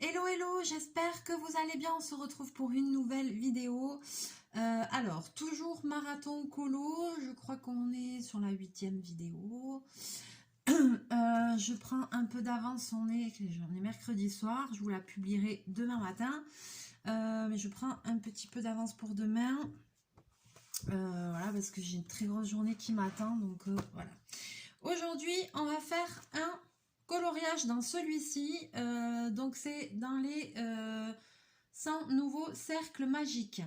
Hello, hello, j'espère que vous allez bien. On se retrouve pour une nouvelle vidéo. Alors, toujours marathon colo. Je crois qu'on est sur la 8e vidéo. Je prends un peu d'avance. On est mercredi soir. Je vous la publierai demain matin. Mais je prends un petit peu d'avance pour demain. Voilà, parce que j'ai une très grosse journée qui m'attend. Donc, voilà. Aujourd'hui, on va faire un coloriage dans celui-ci. Donc, c'est dans les 100 nouveaux cercles magiques.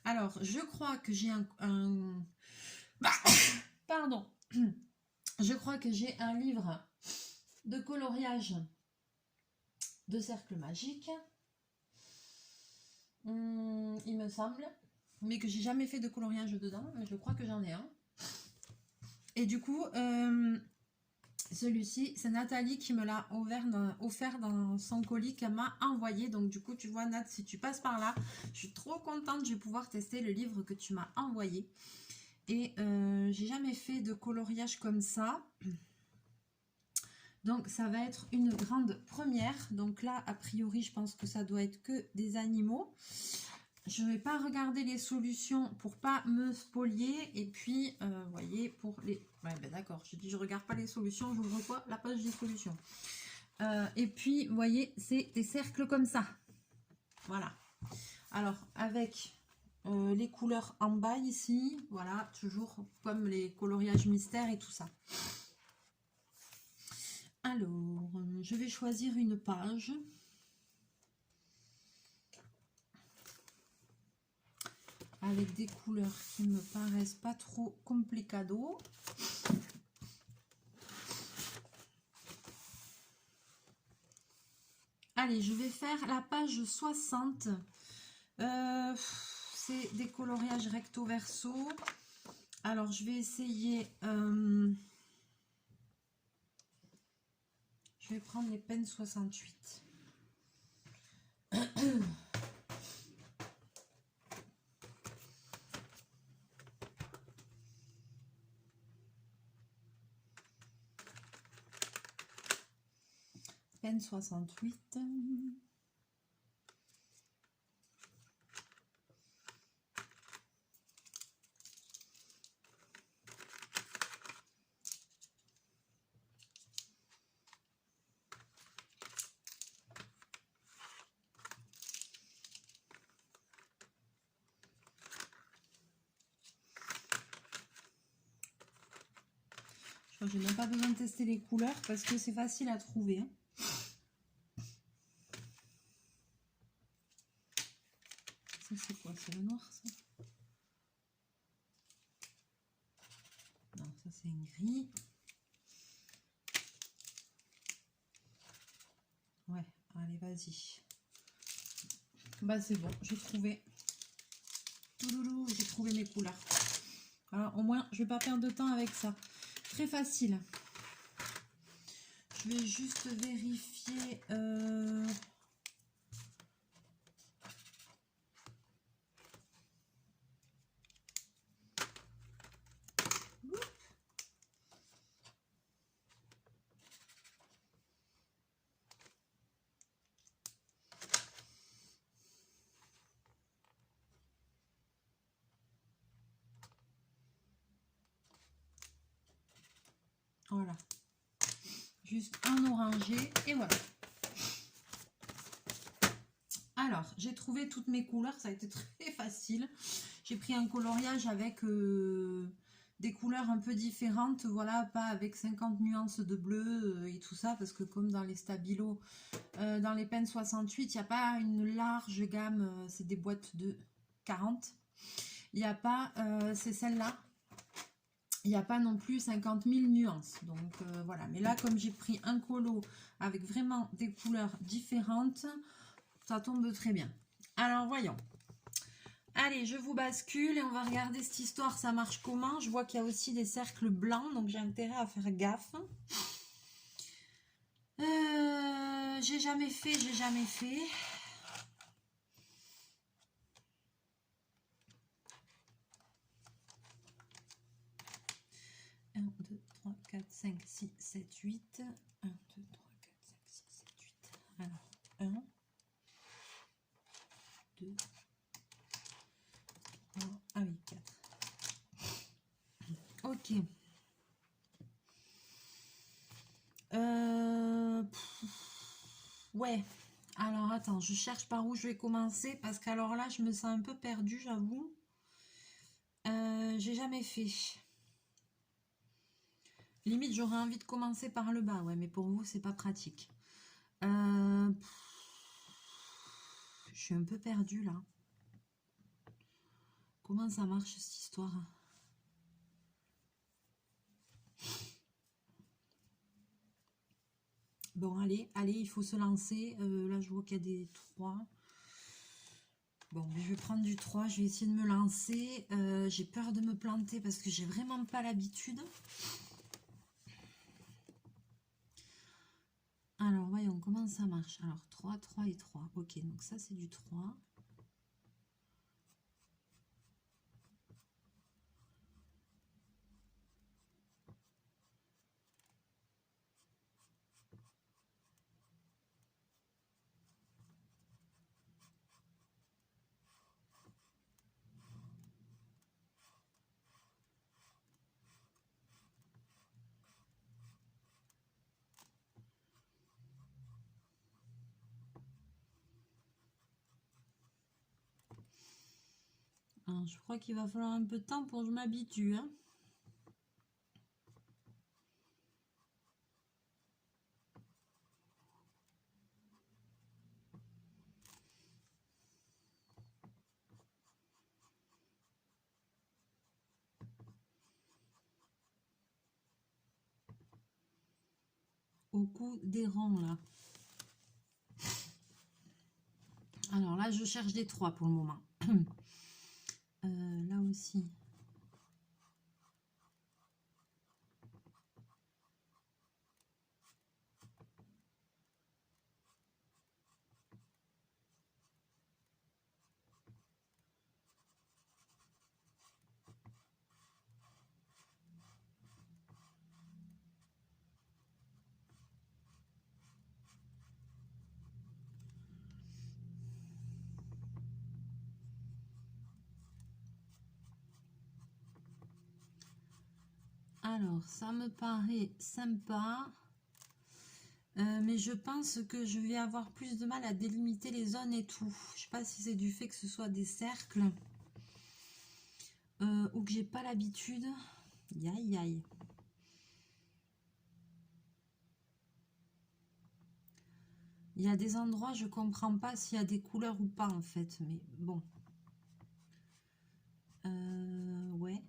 Alors, je crois que j'ai Pardon. Je crois que j'ai un livre de coloriage de cercles magiques. Il me semble. Mais que j'ai jamais fait de coloriage dedans. Mais je crois que j'en ai un. Et du coup, celui-ci, c'est Nathalie qui me l'a offert dans son colis qu'elle m'a envoyé. Donc du coup, tu vois, Nat, si tu passes par là, je suis trop contente. Je vais pouvoir tester le livre que tu m'as envoyé. Et j'ai jamais fait de coloriage comme ça. Donc ça va être une grande première. Donc là, a priori, je pense que ça doit être que des animaux. Je ne vais pas regarder les solutions pour pas me spolier. Et puis, vous voyez, pour les... Ouais, ben d'accord, je dis je regarde pas les solutions, j'ouvre quoi? La page des solutions. Et puis, vous voyez, c'est des cercles comme ça. Voilà. Alors, avec les couleurs en bas ici, voilà, toujours comme les coloriages mystères et tout ça. Alors, je vais choisir une page. Avec des couleurs qui me paraissent pas trop complicado. Allez, je vais faire la page 60. C'est des coloriages recto verso. Alors, je vais essayer... je vais prendre les pennes 68. Peine 68. Je n'ai même pas besoin de tester les couleurs parce que c'est facile à trouver. Hein. Ça c'est quoi? C'est le noir ça? Non, ça c'est une gris. Ouais, allez vas-y. Bah c'est bon, j'ai trouvé. J'ai trouvé mes couleurs. Alors, au moins, je vais pas perdre de temps avec ça. Très facile. Je vais juste vérifier. Voilà. Juste un orangé et voilà. Alors, j'ai trouvé toutes mes couleurs. Ça a été très facile. J'ai pris un coloriage avec des couleurs un peu différentes. Voilà, pas avec 50 nuances de bleu et tout ça. Parce que comme dans les Stabilo, dans les pennes 68, il n'y a pas une large gamme. C'est des boîtes de 40. Il n'y a pas, c'est celle-là. Il n'y a pas non plus 50 000 nuances. Donc voilà. Mais là, comme j'ai pris un colo avec vraiment des couleurs différentes, ça tombe très bien. Alors, voyons. Allez, je vous bascule et on va regarder cette histoire. Ça marche comment? Je vois qu'il y a aussi des cercles blancs. Donc, j'ai intérêt à faire gaffe. J'ai jamais fait. 1, 2, 3, 4, 5, 6, 7, 8. 1, 2, 3, 4, 5, 6, 7, 8. Alors, 1, Ouais. Alors, attends, je cherche par où je vais commencer parce qu'alors là, je me sens un peu perdue, j'avoue. J'ai jamais fait. Limite, j'aurais envie de commencer par le bas, ouais, mais pour vous, c'est pas pratique. Je suis un peu perdue là. Comment ça marche cette histoire? Bon, allez, il faut se lancer. Là, je vois qu'il y a des 3. Bon, je vais prendre du 3, je vais essayer de me lancer. J'ai peur de me planter parce que j'ai vraiment pas l'habitude. Alors, voyons comment ça marche. Alors, 3, 3 et 3. Ok, donc ça, c'est du 3. Alors, je crois qu'il va falloir un peu de temps pour que je m'habitue, hein. Au coup des rangs, là. Alors là, je cherche des 3 pour le moment. Là aussi. Alors, ça me paraît sympa. Mais je pense que je vais avoir plus de mal à délimiter les zones et tout. Je sais pas si c'est du fait que ce soit des cercles ou que j'ai pas l'habitude. Aïe aïe. Il y a des endroits, je comprends pas s'il y a des couleurs ou pas en fait. Mais bon. Ouais.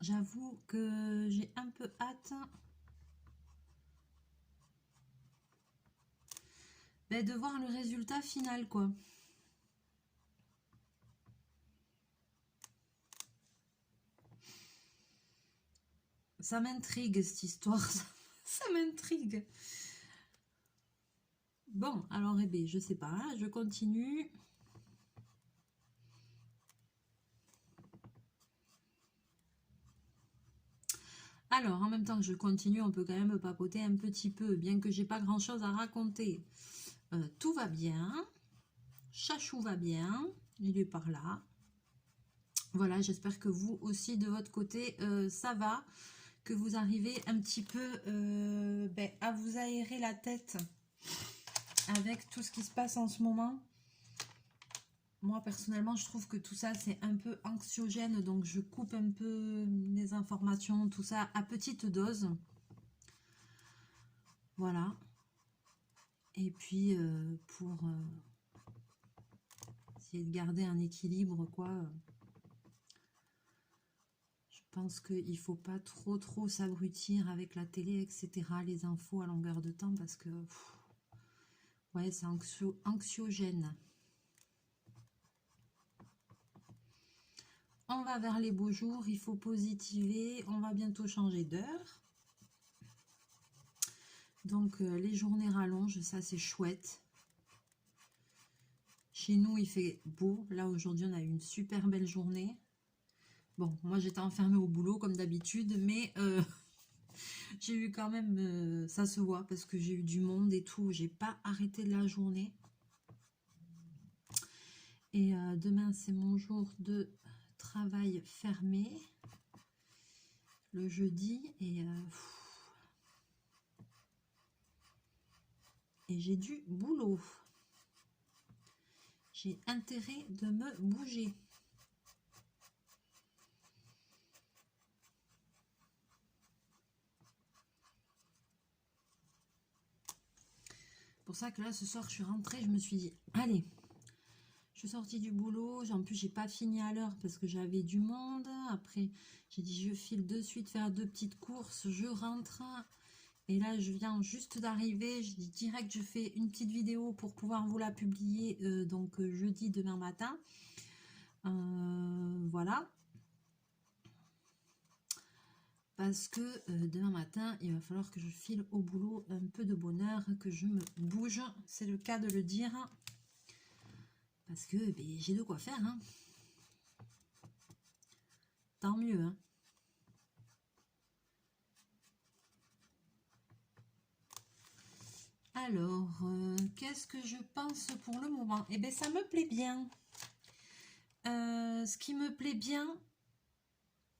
J'avoue que j'ai un peu hâte de voir le résultat final, quoi. Ça m'intrigue cette histoire, ça m'intrigue. Bon, alors eh bien, je sais pas, hein, je continue. Alors, en même temps que je continue, on peut quand même papoter un petit peu, bien que j'ai pas grand chose à raconter. Tout va bien, Chachou va bien, il est par là. Voilà, j'espère que vous aussi de votre côté, ça va, que vous arrivez un petit peu à vous aérer la tête avec tout ce qui se passe en ce moment. Moi, personnellement, je trouve que tout ça, c'est un peu anxiogène, donc je coupe un peu les informations, tout ça, à petite dose. Voilà. Et puis, pour essayer de garder un équilibre, quoi, je pense qu'il ne faut pas trop s'abrutir avec la télé, etc., les infos à longueur de temps, parce que, ouais, c'est anxiogène. On va vers les beaux jours, il faut positiver, on va bientôt changer d'heure. Donc les journées rallongent, ça c'est chouette. Chez nous il fait beau, là aujourd'hui on a eu une super belle journée. Bon, moi j'étais enfermée au boulot comme d'habitude, mais j'ai eu quand même, ça se voit parce que j'ai eu du monde et tout, j'ai pas arrêté de la journée. Et demain, c'est mon jour de travail fermé. Le jeudi. Et j'ai du boulot. J'ai intérêt de me bouger. Pour ça que là, ce soir, je suis rentrée, je me suis dit, allez, je suis sortie du boulot. En plus, j'ai pas fini à l'heure parce que j'avais du monde. Après, j'ai dit, je file de suite faire 2 petites courses. Je rentre. Et là, je viens juste d'arriver. Je dis direct, je fais une petite vidéo pour pouvoir vous la publier. Donc, jeudi, demain matin. Voilà. Parce que demain matin, il va falloir que je file au boulot un peu de bonheur, que je me bouge. C'est le cas de le dire. Parce que j'ai de quoi faire. Hein. Tant mieux. Hein. Alors, qu'est-ce que je pense pour le moment? Eh bien, ça me plaît bien. Ce qui me plaît bien,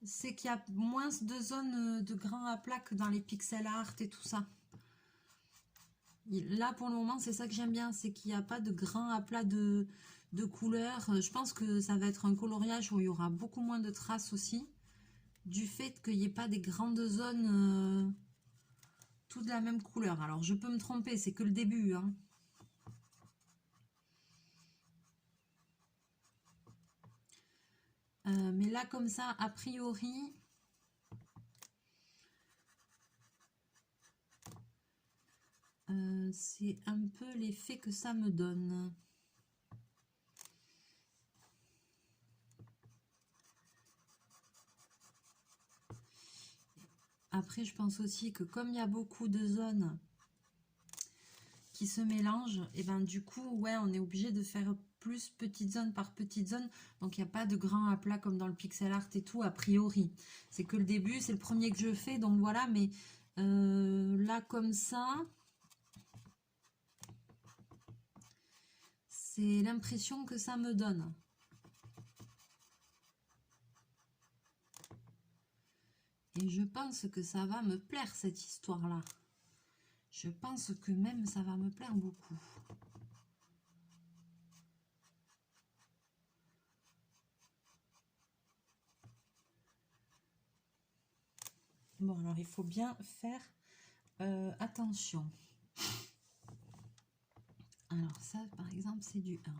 c'est qu'il y a moins de zones de grains à plat que dans les pixel art et tout ça. Là, pour le moment, c'est ça que j'aime bien, c'est qu'il n'y a pas de grains à plat de couleurs. Je pense que ça va être un coloriage où il y aura beaucoup moins de traces aussi, du fait qu'il n'y ait pas des grandes zones toutes de la même couleur. Alors, je peux me tromper, c'est que le début, hein. Mais là, comme ça, a priori, c'est un peu l'effet que ça me donne. Après, je pense aussi que comme il y a beaucoup de zones qui se mélangent, et ben du coup, ouais, on est obligé de faire plus petite zone par petite zone. Donc, il n'y a pas de grand à plat comme dans le pixel art et tout, a priori. C'est que le début, c'est le premier que je fais, donc voilà. Mais là, comme ça, c'est l'impression que ça me donne. Et je pense que ça va me plaire, cette histoire-là. Je pense que même ça va me plaire beaucoup. Bon, alors il faut bien faire attention. Alors ça, par exemple, c'est du 1.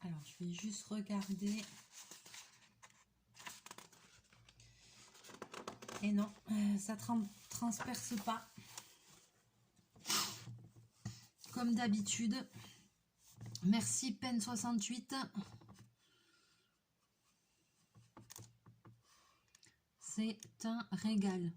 Alors, je vais juste regarder. Et non, ça transperce pas. Comme d'habitude. Merci Pen68. C'est un régal.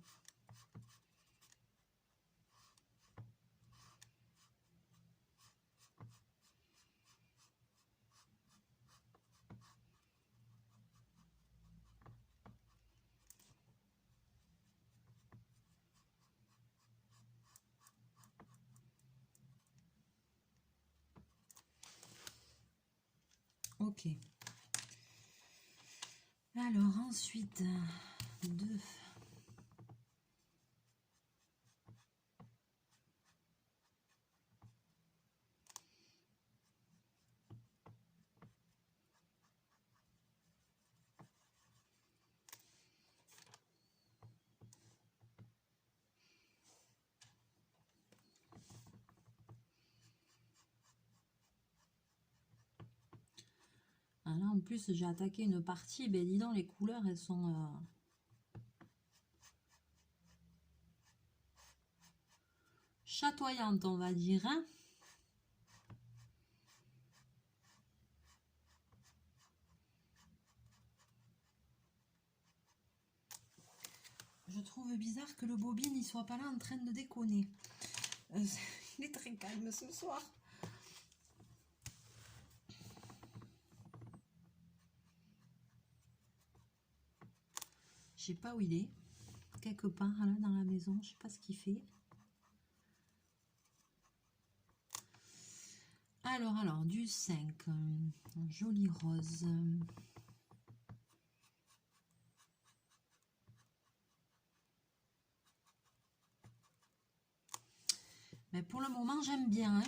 Ok. Alors ensuite, 2. Ah là, en plus, j'ai attaqué une partie. Ben, dis donc, les couleurs, elles sont chatoyantes, on va dire. Hein. trouve bizarre que le bobine il soit pas là en train de déconner. Il est très calme ce soir. Je sais pas où il est. Quelque part là dans la maison. Je sais pas ce qu'il fait. Alors, du 5. Joli rose. Mais pour le moment, j'aime bien. Hein.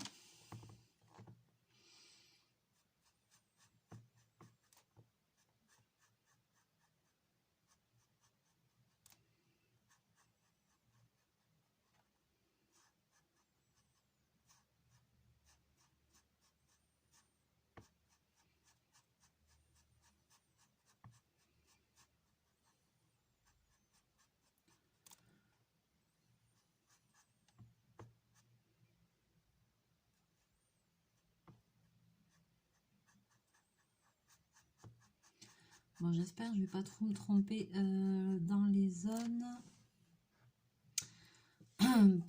Bon, j'espère que je vais pas trop me tromper dans les zones.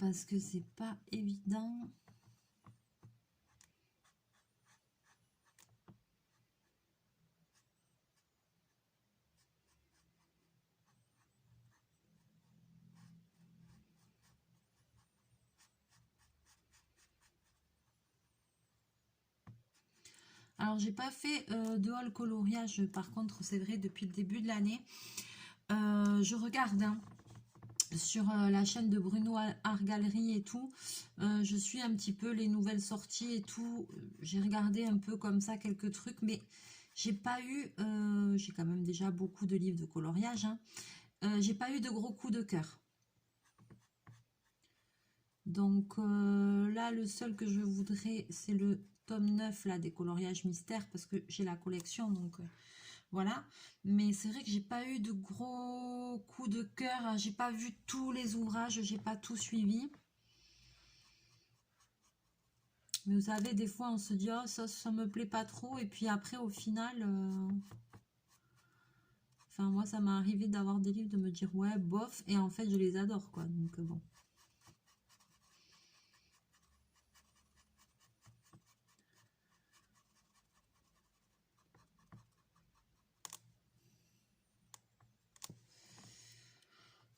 Parce que c'est pas évident. Alors, j'ai pas fait de haul coloriage, par contre, c'est vrai, depuis le début de l'année. Je regarde hein, sur la chaîne de Bruno Art Gallery et tout. Je suis un petit peu les nouvelles sorties et tout. J'ai regardé un peu comme ça quelques trucs, mais j'ai pas eu... j'ai quand même déjà beaucoup de livres de coloriage. Hein, j'ai pas eu de gros coups de cœur. Donc là, le seul que je voudrais, c'est le tome 9 là, des coloriages mystères, parce que j'ai la collection, donc voilà. Mais c'est vrai que j'ai pas eu de gros coups de cœur, hein. J'ai pas vu tous les ouvrages, j'ai pas tout suivi. Mais vous savez, des fois on se dit, oh ça me plaît pas trop, et puis après au final... Enfin, moi, ça m'est arrivé d'avoir des livres, de me dire, ouais, bof, et en fait, je les adore, quoi. Donc, bon.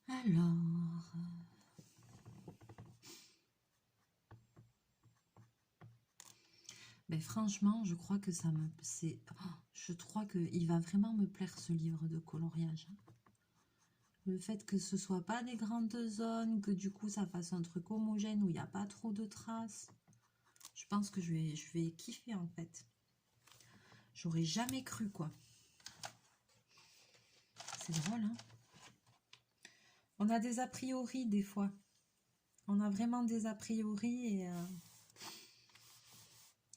Alors... Ben, franchement, je crois que ça me... je crois qu'il va vraiment me plaire, ce livre de coloriage. Le fait que ce soit pas des grandes zones, que du coup, ça fasse un truc homogène, où il n'y a pas trop de traces. Je pense que je vais kiffer, en fait. J'aurais jamais cru, quoi. C'est drôle, hein. On a des a priori, des fois. On a vraiment des a priori, et...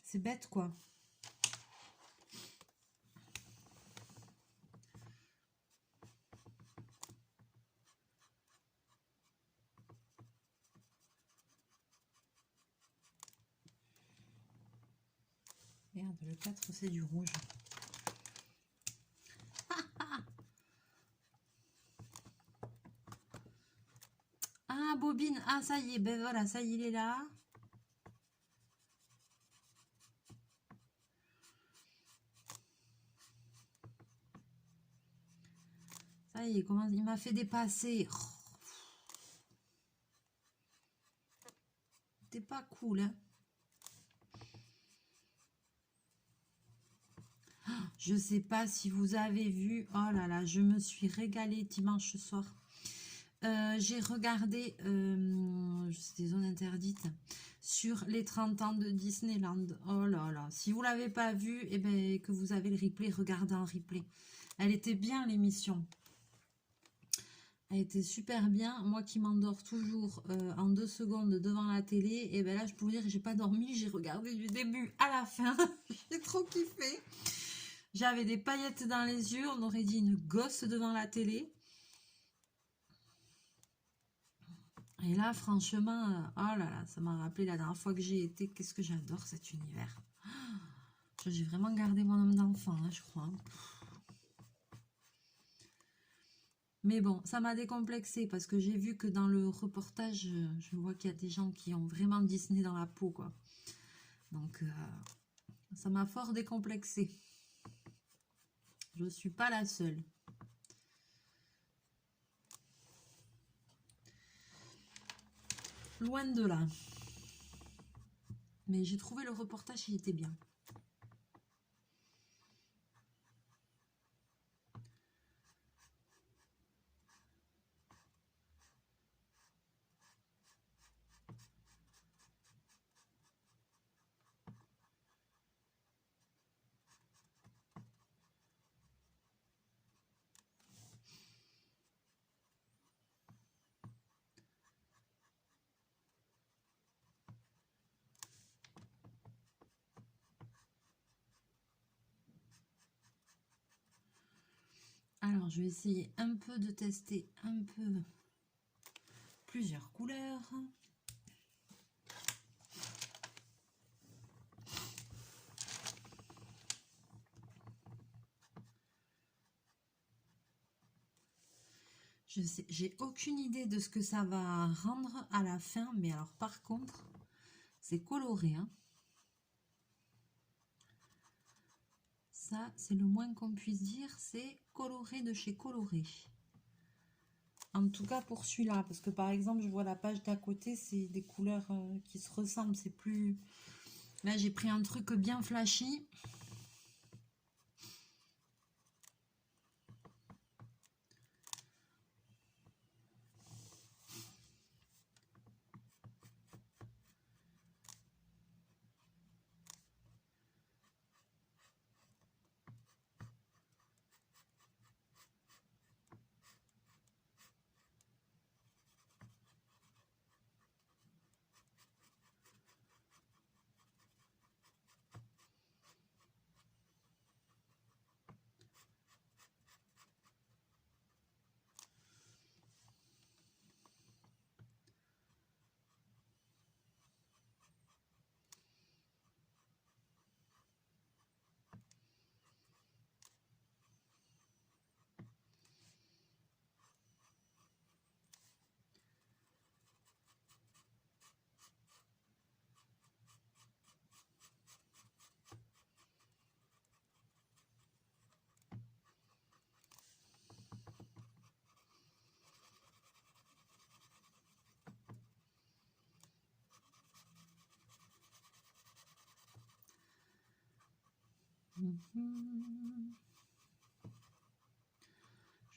c'est bête, quoi. Merde, le 4, c'est du rouge. Ah, bobine. Ah, ça y est. Ben voilà, ça y est, il est là. Ça y est, comment il m'a fait dépasser. Oh. C'était pas cool, hein. Je sais pas si vous avez vu. Oh là là, je me suis régalée dimanche soir. J'ai regardé, des zones interdites, sur les 30 ans de Disneyland. Oh là là, si vous l'avez pas vu, et ben, que vous avez le replay, regardez en replay. Elle était bien, l'émission. Elle était super bien. Moi qui m'endors toujours en 2 secondes devant la télé, et ben là, je peux vous dire que j'ai pas dormi. J'ai regardé du début à la fin. J'ai trop kiffé. J'avais des paillettes dans les yeux. On aurait dit une gosse devant la télé. Et là, franchement, oh là là, ça m'a rappelé la dernière fois que j'ai été. Qu'est-ce que j'adore cet univers. J'ai vraiment gardé mon âme d'enfant, hein, je crois. Mais bon, ça m'a décomplexé parce que j'ai vu que dans le reportage, je vois qu'il y a des gens qui ont vraiment Disney dans la peau, quoi. Donc, ça m'a fort décomplexé. Je suis pas la seule. Loin de là. Mais j'ai trouvé le reportage, il était bien. Alors, je vais essayer un peu de tester un peu plusieurs couleurs. J'ai aucune idée de ce que ça va rendre à la fin, mais alors par contre, c'est coloré, hein. Ça, c'est le moins qu'on puisse dire, c'est coloré de chez Coloré. En tout cas pour celui-là, parce que par exemple, je vois la page d'à côté, c'est des couleurs qui se ressemblent, c'est plus... Là, j'ai pris un truc bien flashy.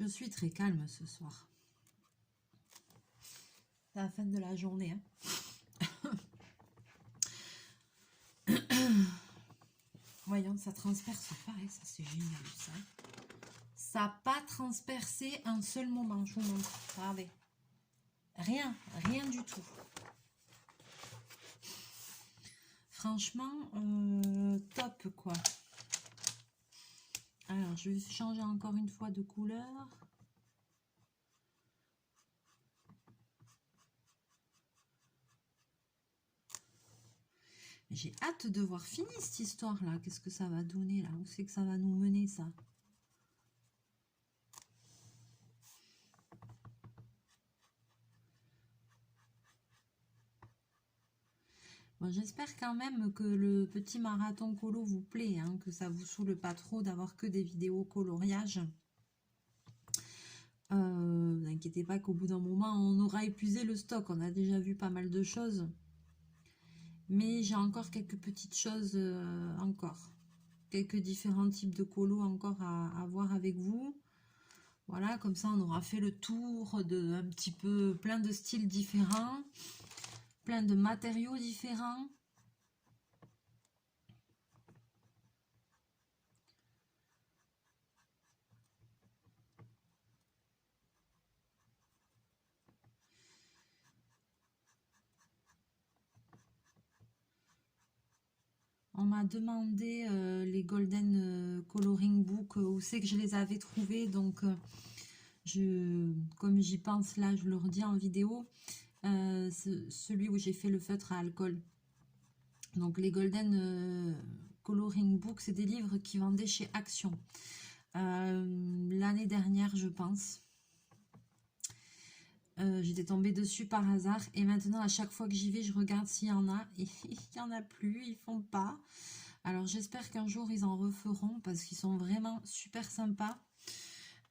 Je suis très calme ce soir. C'est la fin de la journée, hein. Voyons, ça transperce pareil, ça c'est génial ça. Ça n'a pas transpercé un seul moment, je vous montre. Regardez. Rien, rien du tout. Franchement, top quoi. Alors, je vais changer encore une fois de couleur. J'ai hâte de voir fini cette histoire là. Qu'est-ce que ça va donner là? Où c'est que ça va nous mener ça? Bon, j'espère quand même que le petit marathon colo vous plaît, hein, que ça vous saoule pas trop d'avoir que des vidéos coloriage. Ne vous inquiétez pas qu'au bout d'un moment, on aura épuisé le stock. On a déjà vu pas mal de choses. Mais j'ai encore quelques petites choses encore. Quelques différents types de colos encore à voir avec vous. Voilà, comme ça on aura fait le tour de un petit peu plein de styles différents. Plein de matériaux différents. On m'a demandé les Golden Coloring Book, où c'est que je les avais trouvés. Donc, comme j'y pense là, je le redis en vidéo. Celui où j'ai fait le feutre à alcool. Donc, les Golden Coloring Book, c'est des livres qui vendaient chez Action. L'année dernière, je pense. J'étais tombée dessus par hasard. Et maintenant, à chaque fois que j'y vais, je regarde s'il y en a. Et il n'y en a plus, ils font pas. Alors j'espère qu'un jour, ils en referont parce qu'ils sont vraiment super sympas.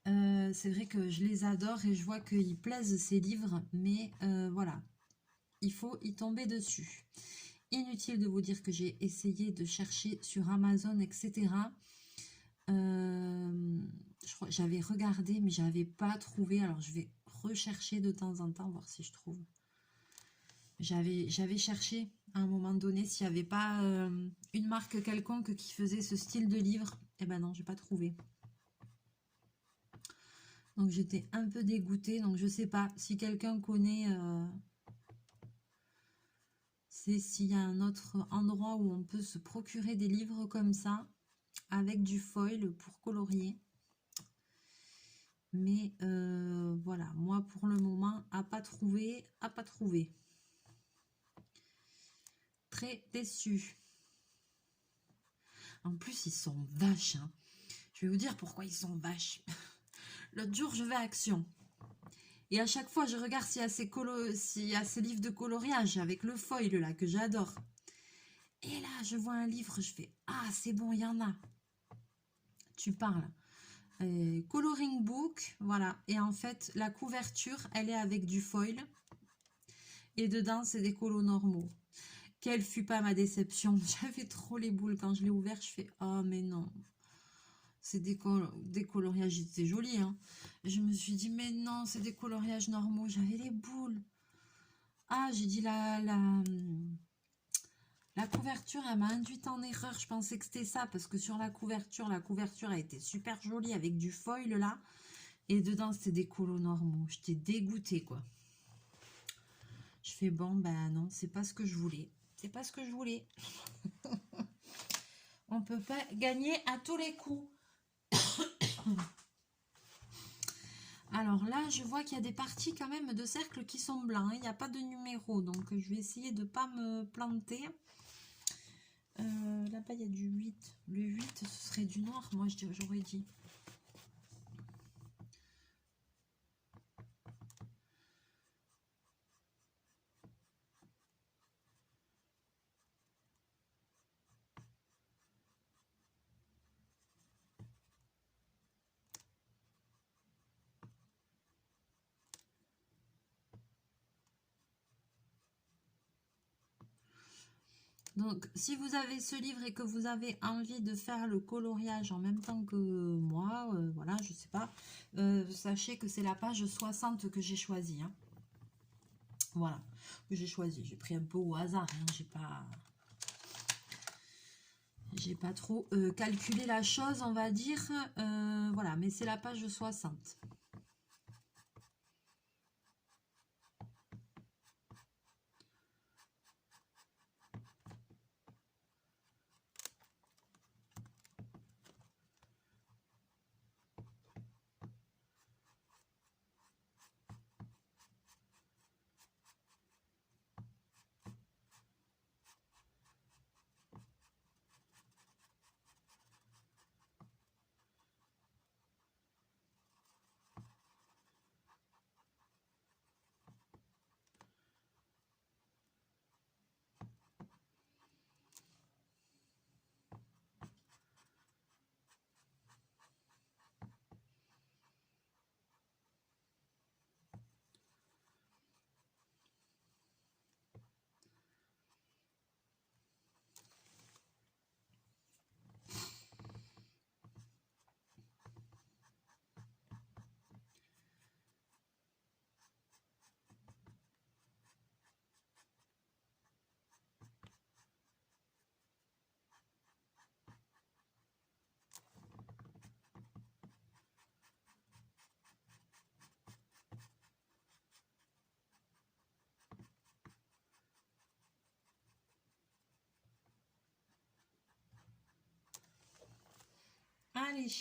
C'est vrai que je les adore et je vois qu'ils plaisent ces livres. Mais voilà, il faut y tomber dessus. Inutile de vous dire que j'ai essayé de chercher sur Amazon, etc. J'avais regardé, mais j'avais pas trouvé. Alors, je vais rechercher de temps en temps, voir si je trouve. J'avais cherché à un moment donné s'il n'y avait pas une marque quelconque qui faisait ce style de livre. Eh ben non, j'ai pas trouvé. Donc, j'étais un peu dégoûtée. Donc, je sais pas si quelqu'un connaît... c'est s'il y a un autre endroit où on peut se procurer des livres comme ça, avec du foil pour colorier. Mais voilà, moi pour le moment, à pas trouver. Très déçue. En plus, ils sont vaches. Hein. Je vais vous dire pourquoi ils sont vaches. L'autre jour, je vais à Action. Et à chaque fois, je regarde s'il y a ces livres de coloriage avec le foil là, que j'adore. Et là, je vois un livre, je fais « Ah, c'est bon, il y en a !» Tu parles. Coloring book, voilà. Et en fait, la couverture, elle est avec du foil. Et dedans, c'est des colos normaux. Quelle fut pas ma déception. J'avais trop les boules quand je l'ai ouvert. Je fais « Oh, mais non !» C'est des coloriages, c'est joli. Hein. Je me suis dit « Mais non, c'est des coloriages normaux. » J'avais les boules. Ah, j'ai dit la couverture, elle m'a induite en erreur. Je pensais que c'était ça parce que sur la couverture a été super jolie avec du foil là. Et dedans, c'était des colos normaux. J'étais dégoûtée, quoi. Je fais bon, ben non, c'est pas ce que je voulais. C'est pas ce que je voulais. On peut pas gagner à tous les coups. Alors là, je vois qu'il y a des parties quand même de cercles qui sont blancs. Il n'y a pas de numéro, donc je vais essayer de ne pas me planter. Là-bas, il y a du 8. Le 8, ce serait du noir, moi j'aurais dit. Donc, si vous avez ce livre et que vous avez envie de faire le coloriage en même temps que moi, voilà, je sais pas, sachez que c'est la page 60 que j'ai choisie. Hein. Voilà, que j'ai choisi. J'ai pris un peu au hasard, hein, j'ai pas trop calculé la chose, on va dire. Voilà, mais c'est la page 60. Allez.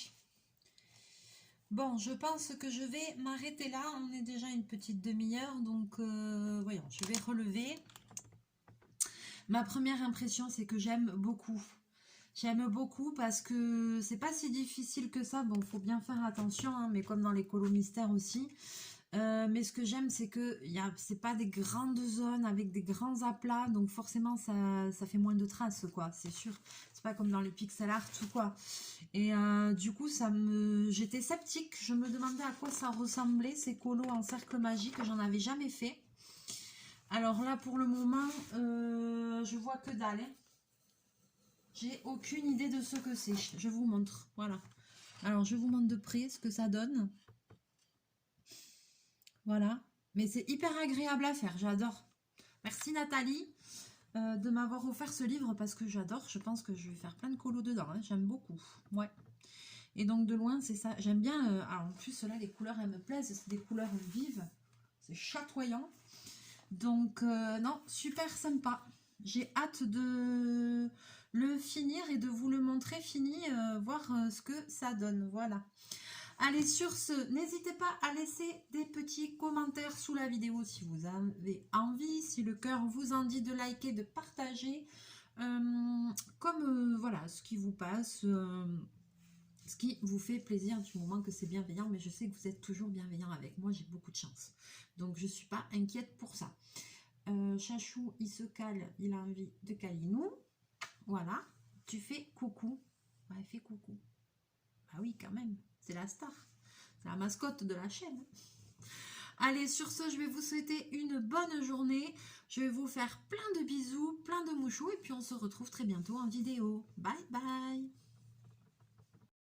Bon, je pense que je vais m'arrêter là. On est déjà une petite demi-heure, donc voyons, je vais relever. Ma première impression, c'est que j'aime beaucoup. J'aime beaucoup parce que c'est pas si difficile que ça. Bon, faut bien faire attention, hein, mais comme dans les colos mystères aussi. Mais ce que j'aime, c'est que c'est pas des grandes zones avec des grands aplats, donc forcément ça fait moins de traces, quoi, c'est sûr. C'est pas comme dans les pixel art ou quoi. Et du coup, j'étais sceptique. Je me demandais à quoi ça ressemblait, ces colos en cercle magique. J'en avais jamais fait. Alors là, pour le moment, je vois que dalle, hein. J'ai aucune idée de ce que c'est. Je vous montre. Voilà. Alors, je vous montre de près ce que ça donne. Voilà. Mais c'est hyper agréable à faire. J'adore. Merci Nathalie de m'avoir offert ce livre parce que j'adore. Je pense que je vais faire plein de colos dedans, hein. J'aime beaucoup. Ouais. Et donc, de loin, c'est ça. J'aime bien. Alors, en plus, là, les couleurs, elles me plaisent. C'est des couleurs vives. C'est chatoyant. Donc, non, super sympa. J'ai hâte de le finir et de vous le montrer fini, voir ce que ça donne. Voilà. Allez, sur ce, n'hésitez pas à laisser des petits commentaires sous la vidéo si vous avez envie, si le cœur vous en dit, de liker, de partager, comme voilà, ce qui vous passe, ce qui vous fait plaisir du moment que c'est bienveillant, mais je sais que vous êtes toujours bienveillant avec moi, j'ai beaucoup de chance. Donc, je ne suis pas inquiète pour ça. Chachou, il se cale, il a envie de câlinou. Voilà, tu fais coucou. Ouais, fais coucou. Bah oui, quand même, c'est la star. C'est la mascotte de la chaîne. Allez, sur ce, je vais vous souhaiter une bonne journée. Je vais vous faire plein de bisous, plein de mouchous. Et puis, on se retrouve très bientôt en vidéo. Bye bye.